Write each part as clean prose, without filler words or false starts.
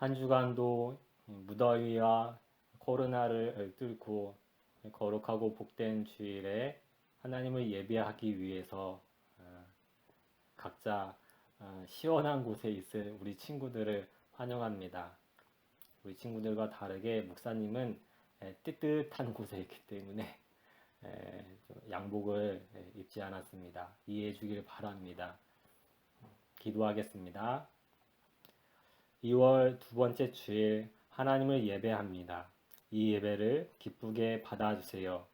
한 주간도 무더위와 코로나를 뚫고 거룩하고 복된 주일에 하나님을 예배하기 위해서 각자 시원한 곳에 있을 우리 친구들을 환영합니다. 우리 친구들과 다르게 목사님은 뜨뜻한 곳에 있기 때문에 양복을 입지 않았습니다. 이해해 주길 바랍니다. 기도하겠습니다. 2월 두 번째 주일 하나님을 예배합니다. 이 예배를 기쁘게 받아주세요.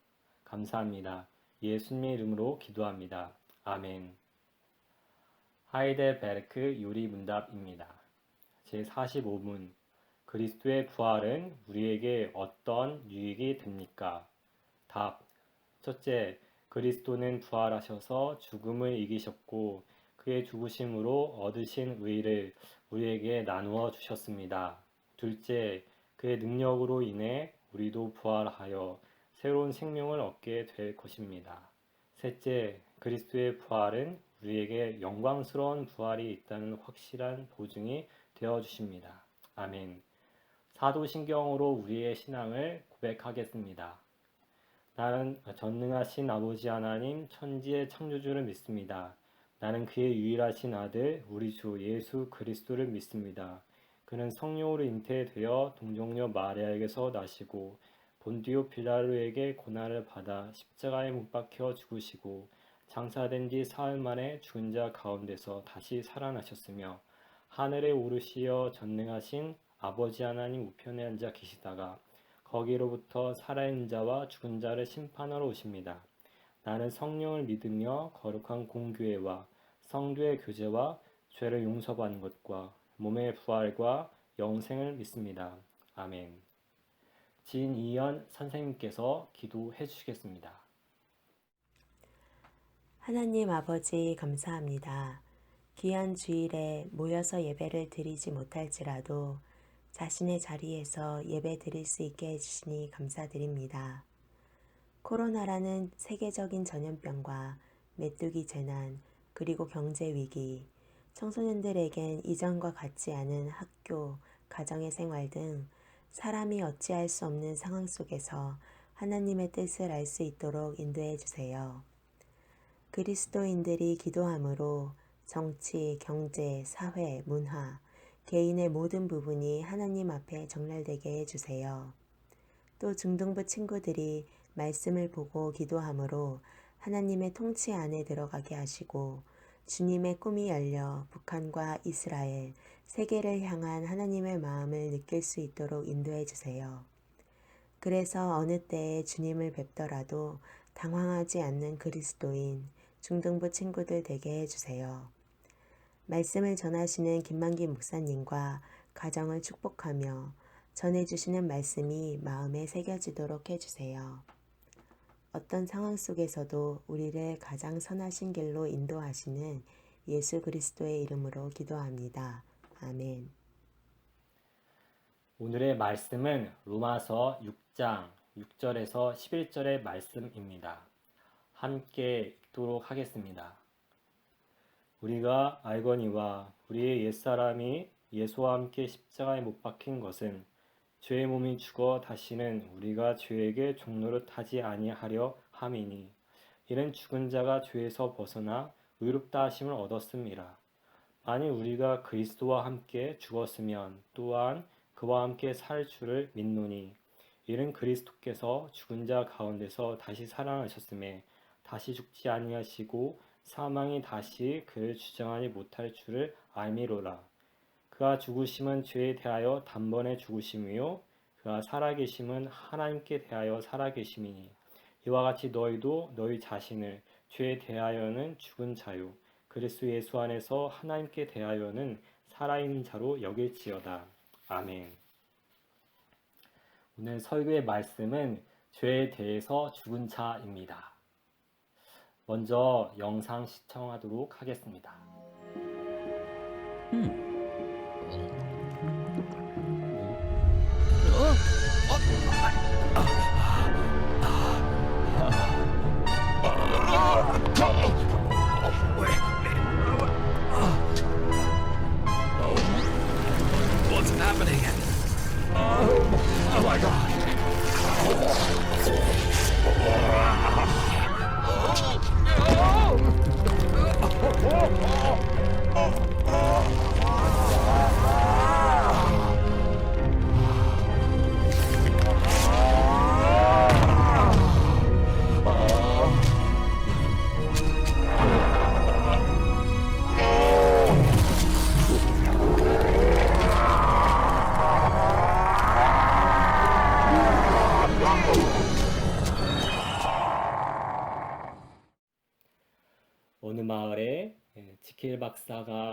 감사합니다. 예수님의 이름으로 기도합니다. 아멘. 하이델베르크 요리문답입니다. 제45문 그리스도의 부활은 우리에게 어떤 유익이 됩니까? 답. 첫째, 그리스도는 부활하셔서 죽음을 이기셨고 그의 죽으심으로 얻으신 의를 우리에게 나누어 주셨습니다. 둘째, 그의 능력으로 인해 우리도 부활하여 새로운 생명을 얻게 될 것입니다. 셋째, 그리스도의 부활은 우리에게 영광스러운 부활이 있다는 확실한 보증이 되어 주십니다. 아멘. 사도신경으로 우리의 신앙을 고백하겠습니다. 나는 전능하신 아버지 하나님 천지의 창조주를 믿습니다. 나는 그의 유일하신 아들 우리 주 예수 그리스도를 믿습니다. 그는 성령으로 잉태되어 동정녀 마리아에게서 나시고 본디오 빌라도에게 고난을 받아 십자가에 못 박혀 죽으시고 장사된 뒤 사흘 만에 죽은 자 가운데서 다시 살아나셨으며 하늘에 오르시어 전능하신 아버지 하나님 우편에 앉아 계시다가 거기로부터 살아있는 자와 죽은 자를 심판하러 오십니다. 나는 성령을 믿으며 거룩한 공교회와 성도의 교제와 죄를 용서받는 것과 몸의 부활과 영생을 믿습니다. 아멘. 지인 이현 선생님께서 기도해 주시겠습니다. 하나님 아버지 감사합니다. 귀한 주일에 모여서 예배를 드리지 못할지라도 자신의 자리에서 예배 드릴 수 있게 해주시니 감사드립니다. 코로나라는 세계적인 전염병과 메뚜기 재난, 그리고 경제 위기, 청소년들에겐 이전과 같지 않은 학교, 가정의 생활 등 사람이 어찌할 수 없는 상황 속에서 하나님의 뜻을 알 수 있도록 인도해 주세요. 그리스도인들이 기도함으로 정치, 경제, 사회, 문화, 개인의 모든 부분이 하나님 앞에 정렬되게 해주세요. 또 중등부 친구들이 말씀을 보고 기도함으로 하나님의 통치 안에 들어가게 하시고 주님의 꿈이 열려 북한과 이스라엘, 세계를 향한 하나님의 마음을 느낄 수 있도록 인도해 주세요. 그래서 어느 때에 주님을 뵙더라도 당황하지 않는 그리스도인, 중등부 친구들 되게 해주세요. 말씀을 전하시는 김만기 목사님과 가정을 축복하며 전해주시는 말씀이 마음에 새겨지도록 해주세요. 어떤 상황 속에서도 우리를 가장 선하신 길로 인도하시는 예수 그리스도의 이름으로 기도합니다. 아멘. 오늘의 말씀은 로마서 6장 6절에서 11절의 말씀입니다. 함께 읽도록 하겠습니다. 우리가 알거니와 우리의 옛사람이 예수와 함께 십자가에 못 박힌 것은 죄의 몸이 죽어 다시는 우리가 죄에게 종노릇하지 아니하려 함이니 이는 죽은 자가 죄에서 벗어나 의롭다 하심을 얻었음이라. 만일 우리가 그리스도와 함께 죽었으면 또한 그와 함께 살 줄을 믿노니 이는 그리스도께서 죽은 자 가운데서 다시 살아나셨음에 다시 죽지 아니하시고 사망이 다시 그를 주장하지 못할 줄을 알미로라. 그가 죽으심은 죄에 대하여 단번에 죽으심이요 그가 살아계심은 하나님께 대하여 살아계심이니 이와 같이 너희도 너희 자신을 죄에 대하여는 죽은 자요 그리스도 예수 안에서 하나님께 대하여는 살아있는 자로 여길지어다. 아멘. 오늘 설교의 말씀은 죄에 대해서 죽은 자입니다. 먼저 영상 시청하도록 하겠습니다. What's happening?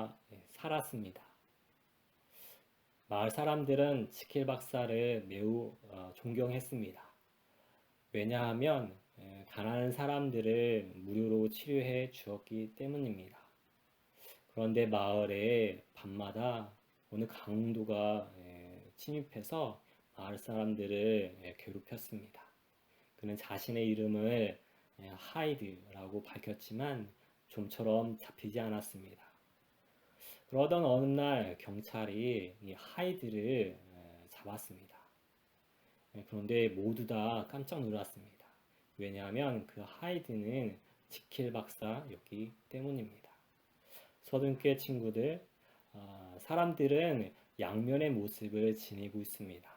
누리다가 살았습니다. 마을 사람들은 지킬 박사를 매우 존경했습니다. 왜냐하면 가난한 사람들을 무료로 치료해 주었기 때문입니다. 그런데 마을에 밤마다 어느 강도가 침입해서 마을 사람들을 괴롭혔습니다. 그는 자신의 이름을 하이드라고 밝혔지만 좀처럼 잡히지 않았습니다. 그러던 어느 날 경찰이 이 하이드를 잡았습니다. 그런데 모두 다 깜짝 놀랐습니다. 왜냐하면 그 하이드는 지킬 박사였기 때문입니다. 서둔교회 친구들, 사람들은 양면의 모습을 지니고 있습니다.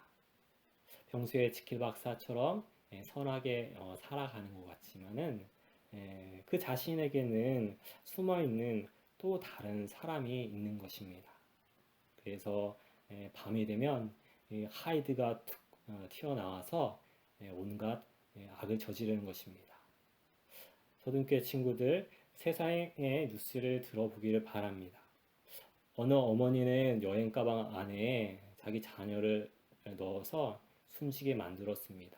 평소에 지킬 박사처럼 선하게 살아가는 것 같지만은 그 자신에게는 숨어있는 또 다른 사람이 있는 것입니다. 그래서 밤이 되면 하이드가 툭 튀어나와서 온갖 악을 저지르는 것입니다. 서둔교회 친구들, 세상의 뉴스를 들어보기를 바랍니다. 어느 어머니는 여행 가방 안에 자기 자녀를 넣어서 숨지게 만들었습니다.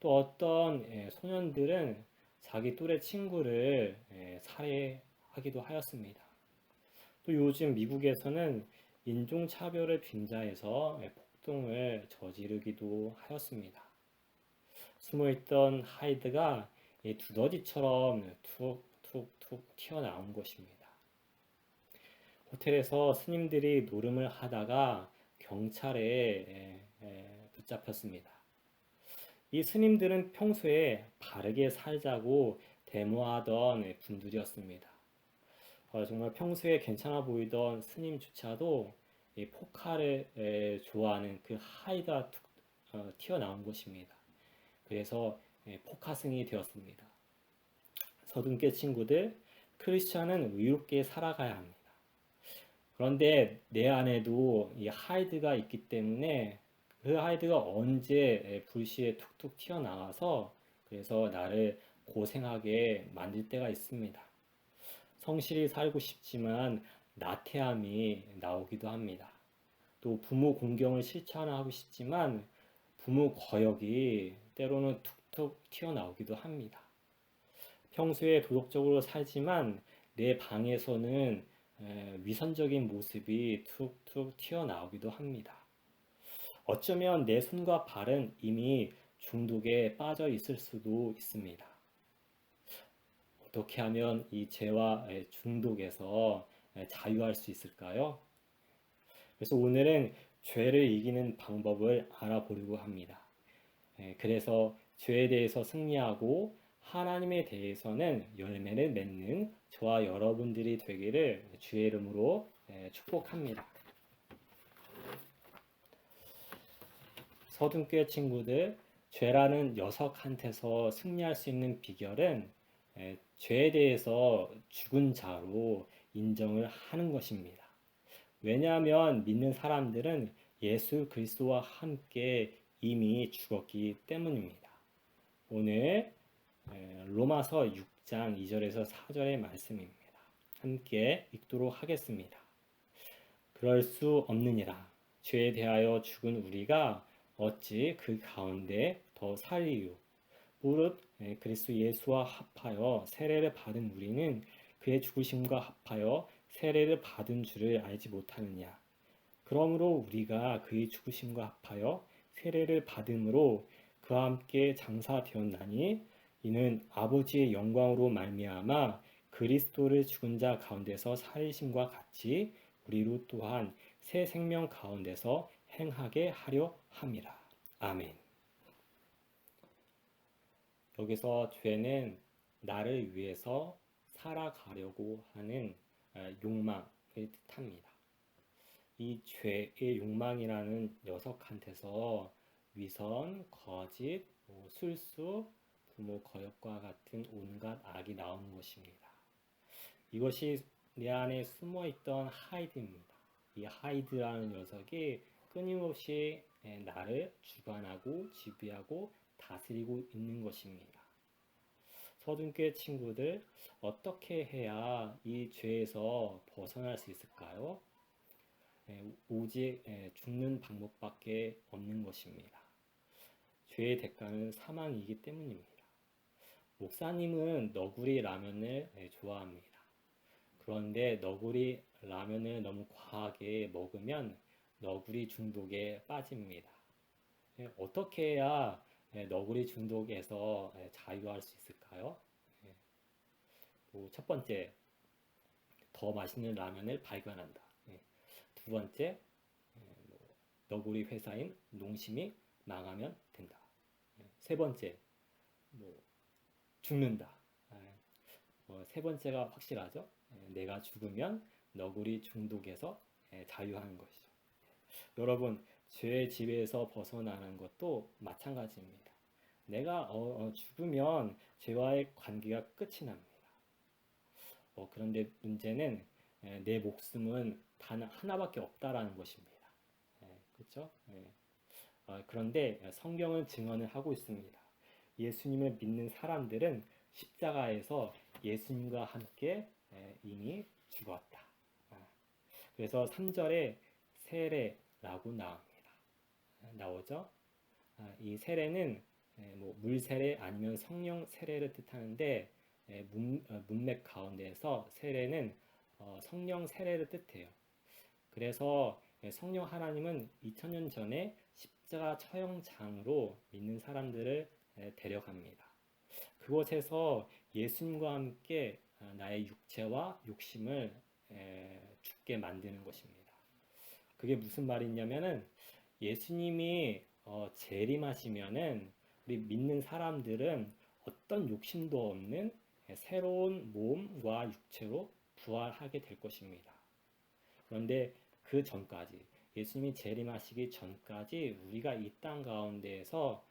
또 어떤 소년들은 자기 또래 친구를 살해하기도 하였습니다. 또 요즘 미국에서는 인종차별을 빙자해서 폭동을 저지르기도 하였습니다. 숨어있던 하이드가 두더지처럼 툭툭툭 튀어나온 것입니다. 호텔에서 스님들이 노름을 하다가 경찰에 붙잡혔습니다. 이 스님들은 평소에 바르게 살자고 데모하던 분들이었습니다. 정말 평소에 괜찮아 보이던 스님조차도 포카를 좋아하는 그 하이드가 툭 튀어나온 것입니다. 그래서 포카승이 되었습니다. 서둔교회 친구들, 크리스천은 의롭게 살아가야 합니다. 그런데 내 안에도 이 하이드가 있기 때문에 그 하이드가 언제 불시에 툭툭 튀어나와서 그래서 나를 고생하게 만들 때가 있습니다. 성실히 살고 싶지만 나태함이 나오기도 합니다. 또 부모 공경을 실천하고 싶지만 부모 거역이 때로는 툭툭 튀어나오기도 합니다. 평소에 도덕적으로 살지만 내 방에서는 위선적인 모습이 툭툭 튀어나오기도 합니다. 어쩌면 내 손과 발은 이미 중독에 빠져 있을 수도 있습니다. 어떻게 하면 이 죄와 중독에서 자유할 수 있을까요? 그래서 오늘은 죄를 이기는 방법을 알아보려고 합니다. 그래서 죄에 대해서 승리하고 하나님에 대해서는 열매를 맺는 저와 여러분들이 되기를 주의 이름으로 축복합니다. 서둔교회 친구들, 죄라는 녀석한테서 승리할 수 있는 비결은 죄에 대해서 죽은 자로 인정을 하는 것입니다. 왜냐하면 믿는 사람들은 예수 그리스도와 함께 이미 죽었기 때문입니다. 오늘 로마서 6장 2절에서 4절의 말씀입니다. 함께 읽도록 하겠습니다. 그럴 수 없느니라. 죄에 대하여 죽은 우리가 어찌 그 가운데 더 살리요. 무릇 그리스도 예수와 합하여 세례를 받은 우리는 그의 죽으심과 합하여 세례를 받은 줄을 알지 못하느냐. 그러므로 우리가 그의 죽으심과 합하여 세례를 받음으로 그와 함께 장사되었나니 이는 아버지의 영광으로 말미암아 그리스도를 죽은 자 가운데서 살리심과 같이 우리로 또한 새 생명 가운데서 행하게 하려 함이라. 아멘. 여기서 죄는 나를 위해서 살아가려고 하는 욕망을 뜻합니다. 이 죄의 욕망이라는 녀석한테서 위선, 거짓, 술수, 부모 거역과 같은 온갖 악이 나오는 것입니다. 이것이 내 안에 숨어있던 하이드입니다. 이 하이드라는 녀석이 끊임없이 나를 주관하고 지배하고 다스리고 있는 것입니다. 서둔교회 친구들, 어떻게 해야 이 죄에서 벗어날 수 있을까요? 오직 죽는 방법밖에 없는 것입니다. 죄의 대가는 사망이기 때문입니다. 목사님은 너구리 라면을 좋아합니다. 그런데 너구리 라면을 너무 과하게 먹으면 너구리 중독에 빠집니다. 어떻게 해야 너구리 중독에서 자유할 수 있을까요? 첫 번째, 더 맛있는 라면을 발견한다. 두 번째, 너구리 회사인 농심이 망하면 된다. 세 번째, 죽는다. 세 번째가 확실하죠. 내가 죽으면 너구리 중독에서 자유하는 것이죠. 여러분, 죄의 지배에서 벗어나는 것도 마찬가지입니다. 내가 죽으면 죄와의 관계가 끝이 납니다. 그런데 문제는 내 목숨은 단 하나밖에 없다라는 것입니다. 그렇죠? 그런데 성경은 증언을 하고 있습니다. 예수님을 믿는 사람들은 십자가에서 예수님과 함께 이미 죽었다. 그래서 3절에 세례라고 나오죠. 이 세례는 물 세례 아니면 성령 세례를 뜻하는데 문맥 가운데에서 세례는 성령 세례를 뜻해요. 그래서 성령 하나님은 2000년 전에 십자가 처형장으로 믿는 사람들을 데려갑니다. 그곳에서 예수님과 함께 나의 육체와 욕심을 죽게 만드는 것입니다. 그게 무슨 말이냐면은 예수님이 재림하시면은 우리 믿는 사람들은 어떤 욕심도 없는 새로운 몸과 육체로 부활하게 될 것입니다. 그런데 그 전까지 예수님이 재림하시기 전까지 우리가 이 땅 가운데에서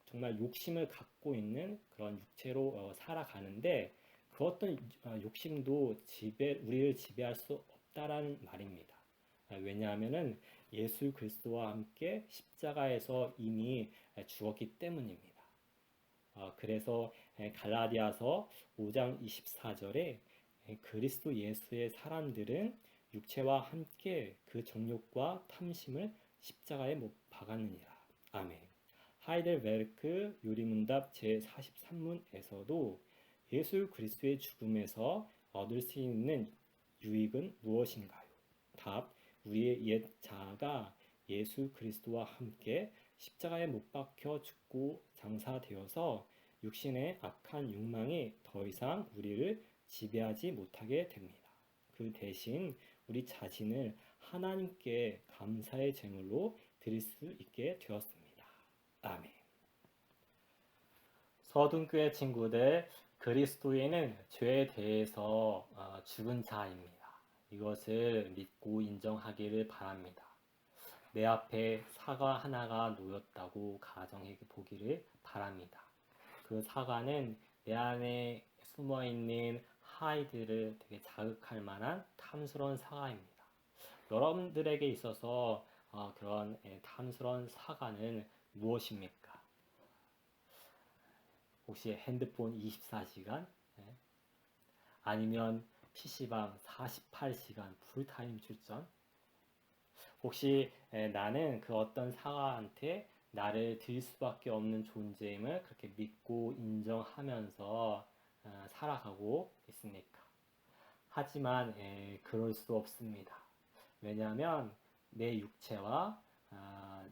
정말 욕심을 갖고 있는 그런 육체로 살아가는데 그 어떤 욕심도 우리를 지배할 수 없다라는 말입니다. 왜냐하면은 예수 그리스도와 함께 십자가에서 이미 죽었기 때문입니다. 그래서 갈라디아서 5장 24절에 그리스도 예수의 사람들은 육체와 함께 그 정욕과 탐심을 십자가에 못 박았느니라. 아멘. 하이델베르크 요리문답 제43문에서도 예수 그리스도의 죽음에서 얻을 수 있는 유익은 무엇인가요? 답, 우리의 옛 자아가 예수 그리스도와 함께 십자가에 못 박혀 죽고 장사되어서 육신의 악한 욕망이 더 이상 우리를 지배하지 못하게 됩니다. 그 대신 우리 자신을 하나님께 감사의 제물로 드릴 수 있게 되었습니다. 아멘. 서둔교회 친구들, 그리스도인은 죄에 대해서 죽은 자입니다. 이것을 믿고 인정하기를 바랍니다. 내 앞에 사과 하나가 놓였다고 가정해 보기를 바랍니다. 그 사과는 내 안에 숨어있는 하이드를 되게 자극할 만한 탐스러운 사과입니다. 여러분들에게 있어서 그런 탐스러운 사과는 무엇입니까? 혹시 핸드폰 24시간? 아니면 PC방 48시간 풀타임 출전? 혹시 나는 그 어떤 사과한테 나를 드릴 수밖에 없는 존재임을 그렇게 믿고 인정하면서 살아가고 있습니까? 하지만 그럴 수 없습니다. 왜냐하면 내 육체와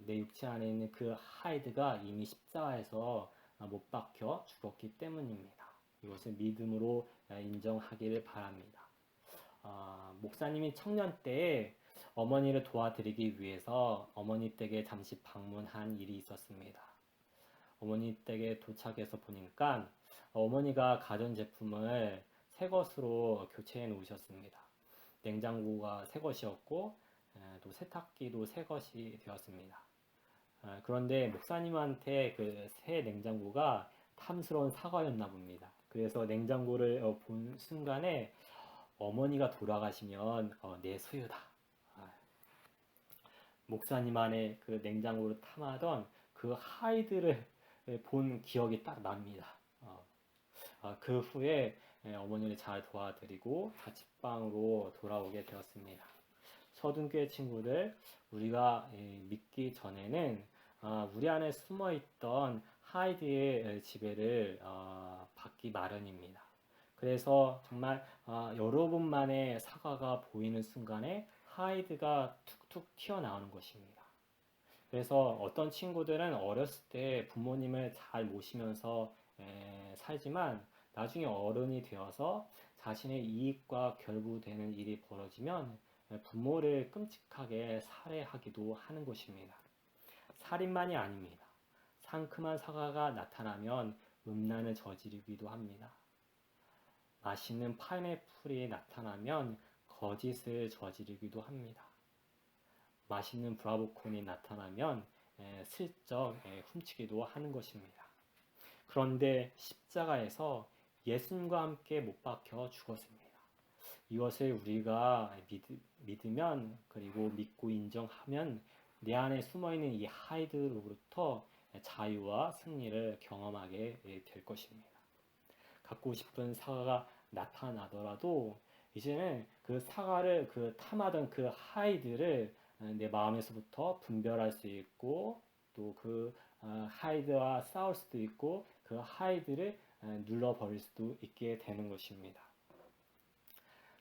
내 육체 안에 있는 그 하이드가 이미 십자가에서 못 박혀 죽었기 때문입니다. 이것을 믿음으로 인정하기를 바랍니다. 목사님이 청년 때에 어머니를 도와드리기 위해서 어머니 댁에 잠시 방문한 일이 있었습니다. 어머니 댁에 도착해서 보니까 어머니가 가전제품을 새 것으로 교체해 놓으셨습니다. 냉장고가 새 것이었고 또 세탁기도 새 것이 되었습니다. 그런데 목사님한테 그 새 냉장고가 탐스러운 사과였나 봅니다. 그래서 냉장고를 본 순간에 어머니가 돌아가시면 내 소유다. 목사님 안에 그 냉장고를 탐하던 그 하이드를 본 기억이 딱 납니다. 그 후에 어머니를 잘 도와드리고 자취방으로 돌아오게 되었습니다. 서둔교회 친구들, 우리가 믿기 전에는 우리 안에 숨어있던 하이드의 지배를 받기 마련입니다. 그래서 정말 여러분만의 사과가 보이는 순간에 하이드가 툭툭 튀어나오는 것입니다. 그래서 어떤 친구들은 어렸을 때 부모님을 잘 모시면서 살지만 나중에 어른이 되어서 자신의 이익과 결부되는 일이 벌어지면 부모를 끔찍하게 살해하기도 하는 것입니다. 살인만이 아닙니다. 상큼한 사과가 나타나면 음란을 저지르기도 합니다. 맛있는 파인애플이 나타나면 거짓을 저지르기도 합니다. 맛있는 브라보콘이 나타나면 슬쩍 훔치기도 하는 것입니다. 그런데 십자가에서 예수님과 함께 못 박혀 죽었습니다. 이것을 우리가 믿으면 그리고 믿고 인정하면 내 안에 숨어있는 이 하이드로부터 자유와 승리를 경험하게 될 것입니다. 갖고 싶은 사과가 나타나더라도 이제는 그 사과를 탐하던 그 하이드를 내 마음에서부터 분별할 수 있고 또 그 하이드와 싸울 수도 있고 그 하이드를 눌러버릴 수도 있게 되는 것입니다.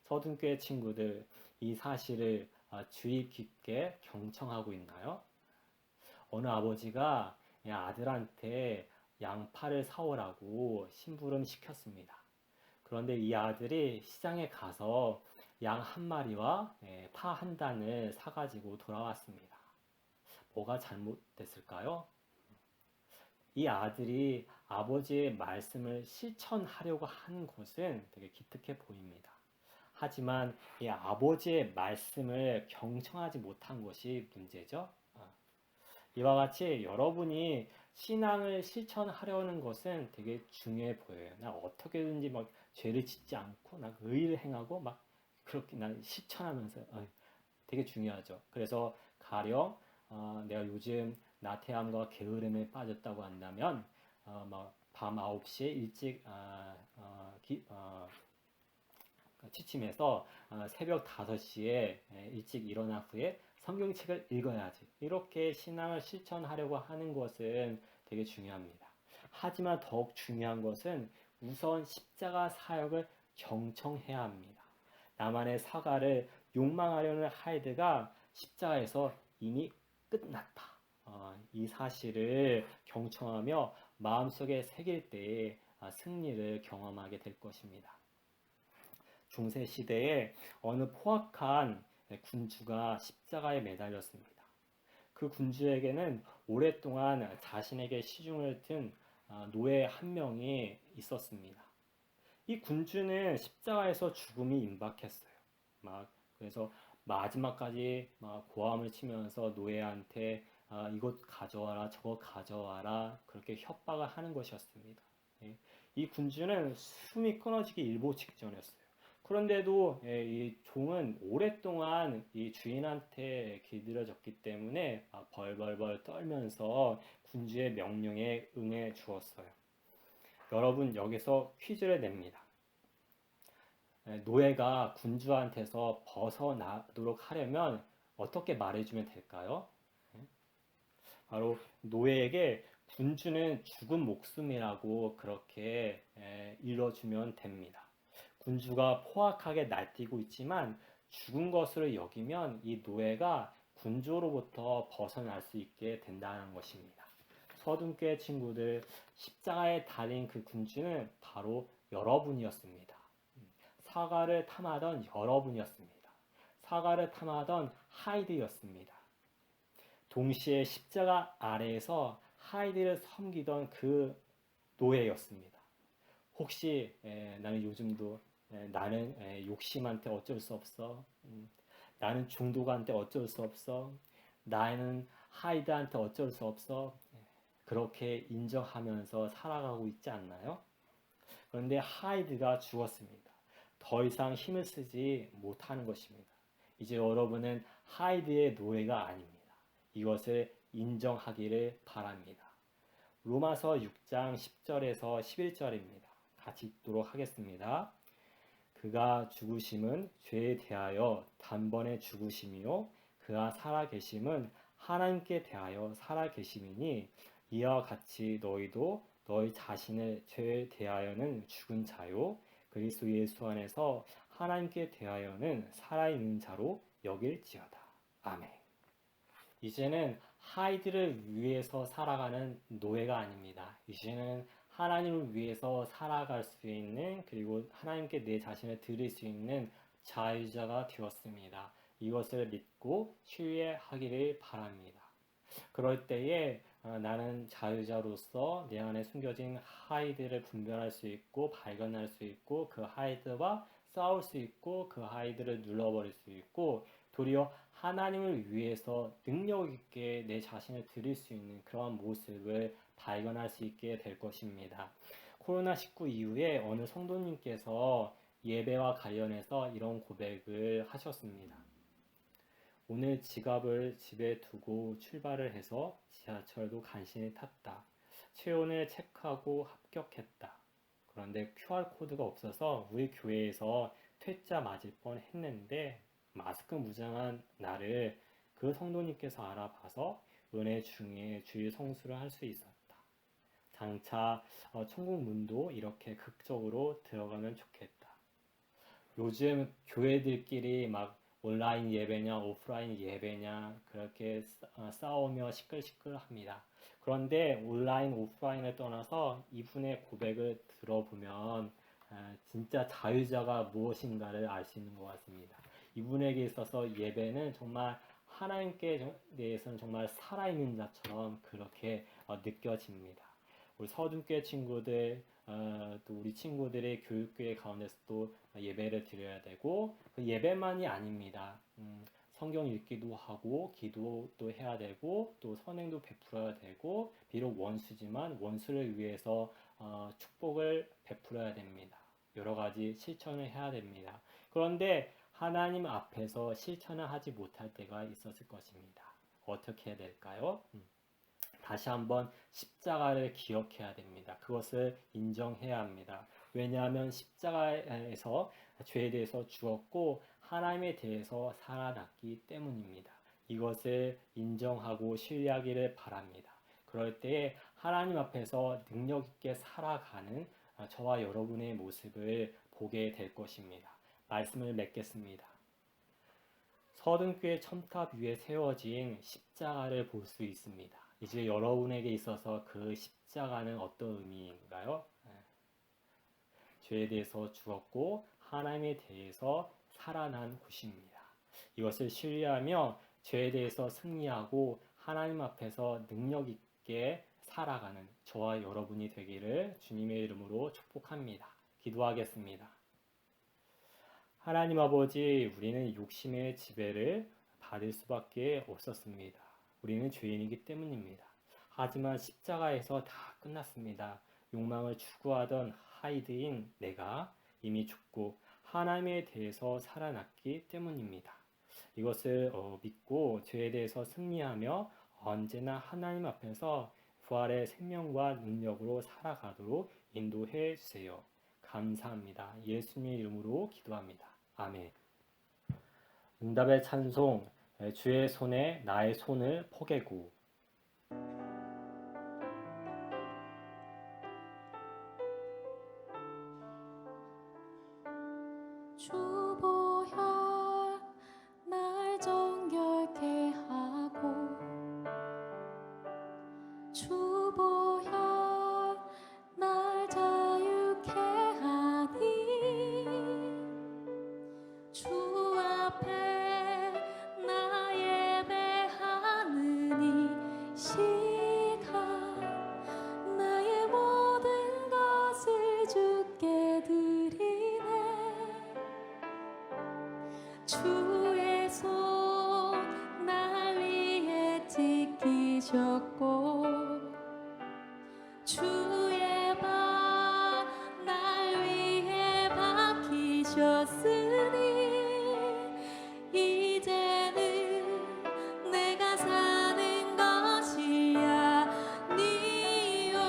서둔교회 친구들, 이 사실을 주의 깊게 경청하고 있나요? 어느 아버지가 아들한테 양파를 사오라고 심부름 시켰습니다. 그런데 이 아들이 시장에 가서 양 한 마리와 파 한 단을 사가지고 돌아왔습니다. 뭐가 잘못됐을까요? 이 아들이 아버지의 말씀을 실천하려고 하는 것은 되게 기특해 보입니다. 하지만 이 아버지의 말씀을 경청하지 못한 것이 문제죠. 이와 같이 여러분이 신앙을 실천하려는 것은 되게 중요해 보여요. 나 어떻게든지 막 죄를 짓지 않고 나 의를 행하고 막 그렇게 난 실천하면서 되게 중요하죠. 그래서 가령 내가 요즘 나태함과 게으름에 빠졌다고 한다면 밤 9시에 일찍 취침해서 새벽 5시에 일찍 일어난 후에 성경책을 읽어야지. 이렇게 신앙을 실천하려고 하는 것은 되게 중요합니다. 하지만 더욱 중요한 것은 우선 십자가 사역을 경청해야 합니다. 나만의 사과를 욕망하려는 하이드가 십자가에서 이미 끝났다. 이 사실을 경청하며 마음속에 새길 때에 승리를 경험하게 될 것입니다. 중세 시대에 어느 포악한 군주가 십자가에 매달렸습니다. 그 군주에게는 오랫동안 자신에게 시중을 든 노예 한 명이 있었습니다. 이 군주는 십자가에서 죽음이 임박했어요. 그래서 마지막까지 고함을 치면서 노예한테 이것 가져와라, 저거 가져와라 그렇게 협박을 하는 것이었습니다. 이 군주는 숨이 끊어지기 일보 직전이었어요. 그런데도 이 종은 오랫동안 이 주인한테 길들여졌기 때문에 벌벌벌 떨면서 군주의 명령에 응해 주었어요. 여러분 여기서 퀴즈를 냅니다. 노예가 군주한테서 벗어나도록 하려면 어떻게 말해주면 될까요? 바로 노예에게 군주는 죽은 목숨이라고 그렇게 일러주면 됩니다. 군주가 포악하게 날뛰고 있지만 죽은 것으로 여기면 이 노예가 군주로부터 벗어날 수 있게 된다는 것입니다. 서둔교회 친구들, 십자가에 달린 그 군주는 바로 여러분이었습니다. 사과를 탐하던 여러분이었습니다. 사과를 탐하던 하이드였습니다. 동시에 십자가 아래에서 하이드를 섬기던 그 노예였습니다. 혹시 나는 요즘도 나는 욕심한테 어쩔 수 없어. 나는 중독한테 어쩔 수 없어. 나는 하이드한테 어쩔 수 없어. 그렇게 인정하면서 살아가고 있지 않나요? 그런데 하이드가 죽었습니다. 더 이상 힘을 쓰지 못하는 것입니다. 이제 여러분은 하이드의 노예가 아닙니다. 이것을 인정하기를 바랍니다. 로마서 6장 10절에서 11절입니다. 같이 읽도록 하겠습니다. 그가 죽으심은 죄에 대하여 단번에 죽으심이요 그가 살아계심은 하나님께 대하여 살아계심이니 이와 같이 너희도 너희 자신을 죄에 대하여는 죽은 자요 그리스도 예수 안에서 하나님께 대하여는 살아있는 자로 여길지어다. 아멘. 이제는 하이드를 위해서 살아가는 노예가 아닙니다. 이제는 하나님을 위해서 살아갈 수 있는 그리고 하나님께 내 자신을 드릴 수 있는 자유자가 되었습니다. 이것을 믿고 신뢰하기를 바랍니다. 그럴 때에 나는 자유자로서 내 안에 숨겨진 하이드를 분별할 수 있고 발견할 수 있고 그 하이드와 싸울 수 있고 그 하이드를 눌러버릴 수 있고 도리어 하나님을 위해서 능력 있게 내 자신을 드릴 수 있는 그런 모습을 발견할 수 있게 될 것입니다. 코로나19 이후에 어느 성도님께서 예배와 관련해서 이런 고백을 하셨습니다. 오늘 지갑을 집에 두고 출발을 해서 지하철도 간신히 탔다. 체온을 체크하고 합격했다. 그런데 QR코드가 없어서 우리 교회에서 퇴짜 맞을 뻔 했는데 마스크 무장한 나를 그 성도님께서 알아봐서 은혜 중에 주일 성수를 할 수 있었다. 장차 천국 문도 이렇게 극적으로 들어가면 좋겠다. 요즘 교회들끼리 막 온라인 예배냐 오프라인 예배냐 그렇게 싸우며 시끌시끌합니다. 그런데 온라인 오프라인을 떠나서 이분의 고백을 들어보면 진짜 자유자가 무엇인가를 알 수 있는 것 같습니다. 이분에게 있어서 예배는 정말 하나님께 대해서는 정말 살아있는 자처럼 그렇게 느껴집니다. 우리 서둔교회 친구들 또 우리 친구들의 교육교회 가운데서도 예배를 드려야 되고 그 예배만이 아닙니다. 성경 읽기도 하고 기도도 해야 되고 또 선행도 베풀어야 되고 비록 원수지만 원수를 위해서 축복을 베풀어야 됩니다. 여러 가지 실천을 해야 됩니다. 그런데 하나님 앞에서 실천을 하지 못할 때가 있었을 것입니다. 어떻게 해야 될까요? 다시 한번 십자가를 기억해야 됩니다. 그것을 인정해야 합니다. 왜냐하면 십자가에서 죄에 대해서 죽었고 하나님에 대해서 살아났기 때문입니다. 이것을 인정하고 신뢰하기를 바랍니다. 그럴 때에 하나님 앞에서 능력 있게 살아가는 저와 여러분의 모습을 보게 될 것입니다. 말씀을 맺겠습니다. 서등교회 첨탑 위에 세워진 십자가를 볼 수 있습니다. 이제 여러분에게 있어서 그 십자가는 어떤 의미인가요? 죄에 대해서 죽었고 하나님에 대해서 살아난 곳입니다. 이것을 신뢰하며 죄에 대해서 승리하고 하나님 앞에서 능력 있게 살아가는 저와 여러분이 되기를 주님의 이름으로 축복합니다. 기도하겠습니다. 하나님 아버지, 우리는 욕심의 지배를 받을 수밖에 없었습니다. 우리는 죄인이기 때문입니다. 하지만 십자가에서 다 끝났습니다. 욕망을 추구하던 하이드인 내가 이미 죽고 하나님에 대해서 살아났기 때문입니다. 이것을 믿고 죄에 대해서 승리하며 언제나 하나님 앞에서 부활의 생명과 능력으로 살아가도록 인도해 주세요. 감사합니다. 예수님의 이름으로 기도합니다. 아멘. 응답의 찬송, 주의 손에 나의 손을 포개고. 주보혈 날 정결케 하고 주보혈 날 자유케 하니 주 앞에 나 예배하는 이 시간 나의 모든 것을 주께 드리네 주의 손 날 위해 지키셨고 주의 발 날 위해 박히셨으니 이제는 내가 사는 것이 아니요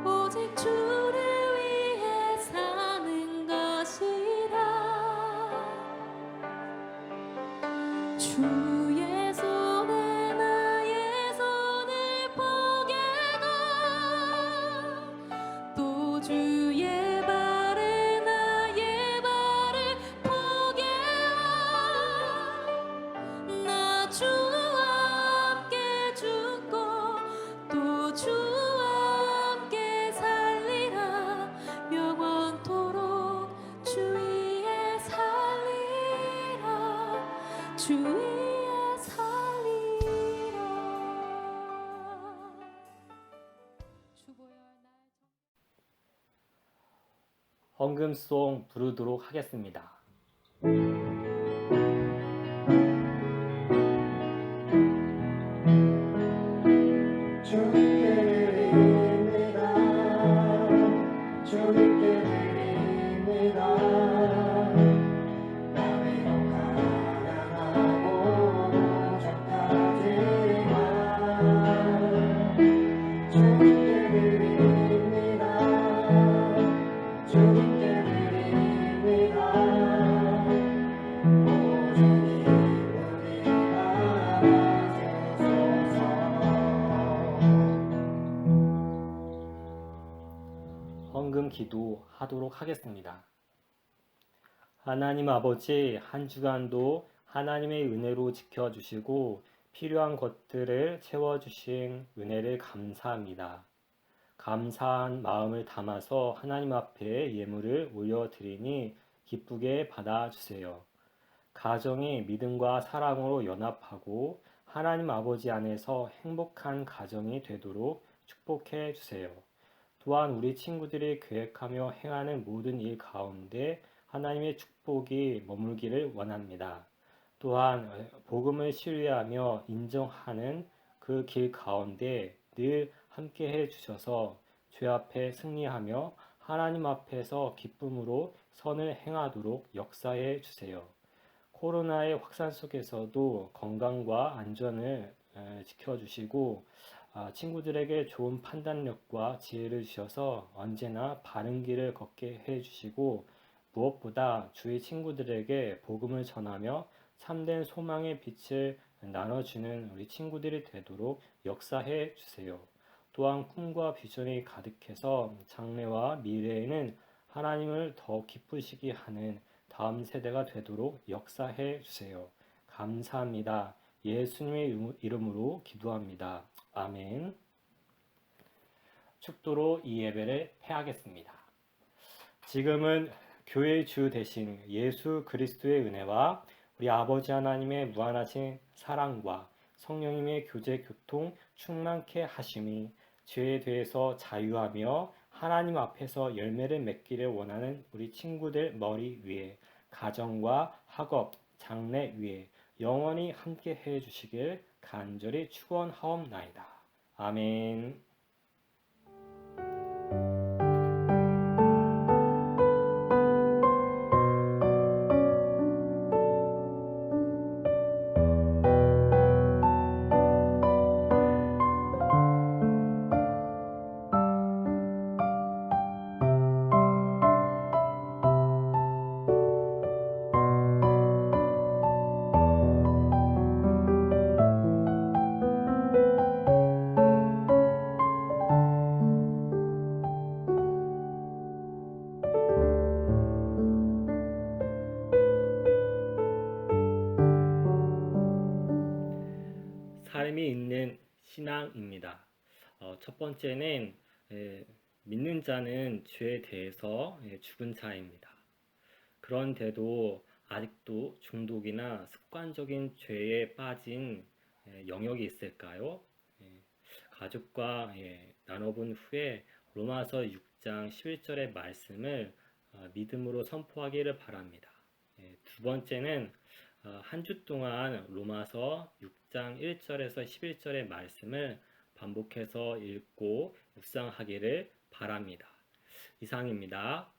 오직 주를 위해 주의 손에 나의 손을 포개고 또 주의 발에 나의 발을 포개어 나 주와 함께 죽고 또 주와 함께 살리라 영원토록 주 위에 살리라 주 위에 살리라 주보여 날 헌금송 부르도록 하겠습니다. 주님께 드립니다. 주님께 드립니다. 나비로 가난하고 부족하지만 주님께 드립니다. 주님께 드립니다. 오직 우리가 주소서. 헌금 기도하도록 하겠습니다. 하나님 아버지, 한 주간도 하나님의 은혜로 지켜주시고 필요한 것들을 채워주신 은혜를 감사합니다. 감사한 마음을 담아서 하나님 앞에 예물을 올려드리니 기쁘게 받아주세요. 가정이 믿음과 사랑으로 연합하고 하나님 아버지 안에서 행복한 가정이 되도록 축복해 주세요. 또한 우리 친구들이 계획하며 행하는 모든 일 가운데 하나님의 축복이 머물기를 원합니다. 또한 복음을 신뢰하며 인정하는 그 길 가운데 늘 함께 해 주셔서 죄 앞에 승리하며 하나님 앞에서 기쁨으로 선을 행하도록 역사해 주세요. 코로나의 확산 속에서도 건강과 안전을 지켜주시고 친구들에게 좋은 판단력과 지혜를 주셔서 언제나 바른 길을 걷게 해주시고 무엇보다 주위 친구들에게 복음을 전하며 참된 소망의 빛을 나눠주는 우리 친구들이 되도록 역사해 주세요. 또한 꿈과 비전이 가득해서 장래와 미래에는 하나님을 더 기쁘시게 하는 다음 세대가 되도록 역사해 주세요. 감사합니다. 예수님의 이름으로 기도합니다. 아멘. 축도로 이 예배를 폐하겠습니다. 지금은 교회의 주 되신 예수 그리스도의 은혜와 우리 아버지 하나님의 무한하신 사랑과 성령님의 교제 교통 충만케 하심이 죄에 대해서 자유하며 하나님 앞에서 열매를 맺기를 원하는 우리 친구들 머리 위에 가정과 학업, 장래 위에 영원히 함께 해 주시길 간절히 축원하옵나이다. 아멘. 삶이 있는 신앙입니다. 첫 번째는 믿는 자는 죄에 대해서 죽은 자입니다. 그런데도 아직도 중독이나 습관적인 죄에 빠진 영역이 있을까요? 가족과 나눠본 후에 로마서 6장 11절의 말씀을 믿음으로 선포하기를 바랍니다. 두 번째는 한 주 동안 로마서 6장 1절에서 11절의 말씀을 반복해서 읽고 묵상하기를 바랍니다. 이상입니다.